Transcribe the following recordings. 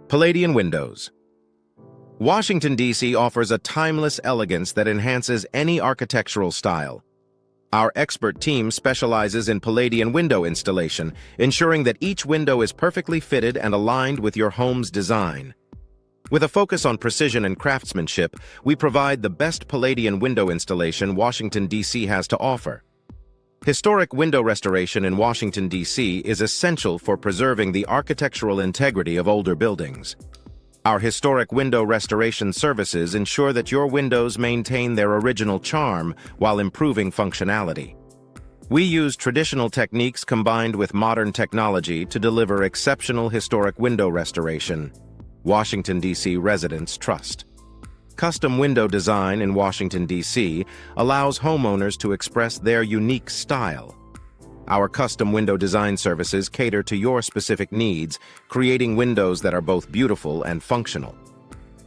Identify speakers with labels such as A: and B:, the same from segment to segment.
A: Palladian windows. Washington, D.C. offers a timeless elegance that enhances any architectural style. Our expert team specializes in Palladian window installation, ensuring that each window is perfectly fitted and aligned with your home's design. With a focus on precision and craftsmanship, we provide the best Palladian window installation Washington, D.C. has to offer. Historic window restoration in Washington, D.C. is essential for preserving the architectural integrity of older buildings. Our historic window restoration services ensure that your windows maintain their original charm while improving functionality. We use traditional techniques combined with modern technology to deliver exceptional historic window restoration. Washington, D.C. residents trust. Custom window design in Washington, D.C. allows homeowners to express their unique style. Our custom window design services cater to your specific needs, creating windows that are both beautiful and functional.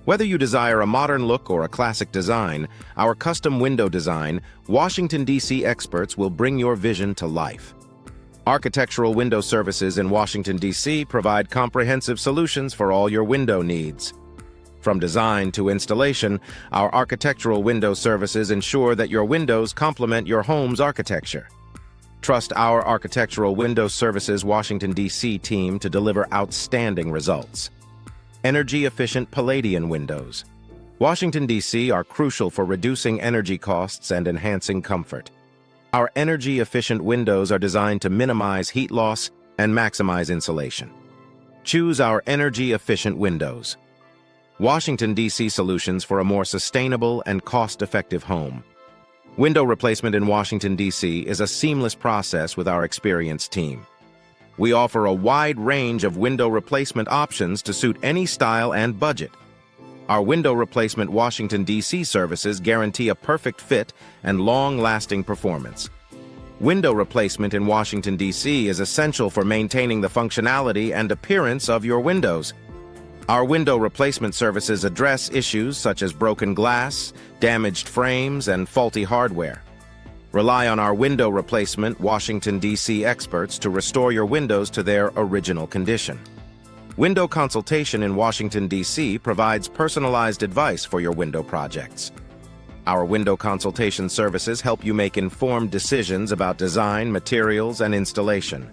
A: Whether you desire a modern look or a classic design, our custom window design, Washington, D.C. experts will bring your vision to life. Architectural window services in Washington, D.C. provide comprehensive solutions for all your window needs. From design to installation, our architectural window services ensure that your windows complement your home's architecture. Trust our Architectural Window Services Washington, D.C. team to deliver outstanding results. Energy-efficient Palladian windows. Washington, D.C. are crucial for reducing energy costs and enhancing comfort. Our energy-efficient windows are designed to minimize heat loss and maximize insulation. Choose our energy-efficient windows. Washington, D.C. solutions for a more sustainable and cost-effective home. Window replacement in Washington, D.C. is a seamless process with our experienced team. We offer a wide range of window replacement options to suit any style and budget. Our window replacement Washington, D.C. services guarantee a perfect fit and long-lasting performance. Window replacement in Washington, D.C. is essential for maintaining the functionality and appearance of your windows. Our window replacement services address issues such as broken glass, damaged frames, and faulty hardware. Rely on our window replacement Washington, D.C. experts to restore your windows to their original condition. Window consultation in Washington, D.C. provides personalized advice for your window projects. Our window consultation services help you make informed decisions about design, materials, and installation.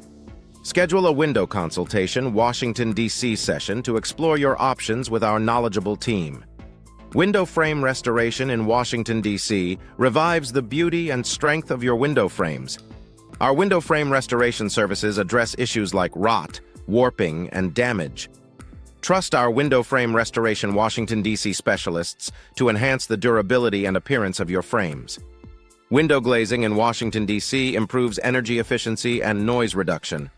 A: Schedule a window consultation Washington, D.C. session to explore your options with our knowledgeable team. Window frame restoration in Washington, D.C. revives the beauty and strength of your window frames. Our window frame restoration services address issues like rot, warping, and damage. Trust our window frame restoration Washington, D.C. specialists to enhance the durability and appearance of your frames. Window glazing in Washington, D.C. improves energy efficiency and noise reduction.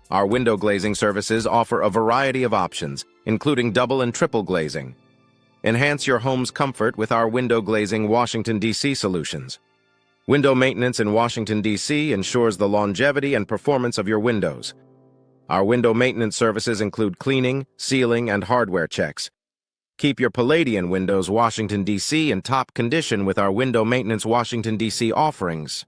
A: Our window glazing services offer a variety of options, including double and triple glazing. Enhance your home's comfort with our window glazing Washington, D.C. solutions. Window maintenance in Washington, D.C. ensures the longevity and performance of your windows. Our window maintenance services include cleaning, sealing, and hardware checks. Keep your Palladian windows Washington, D.C. in top condition with our window maintenance Washington, D.C. offerings.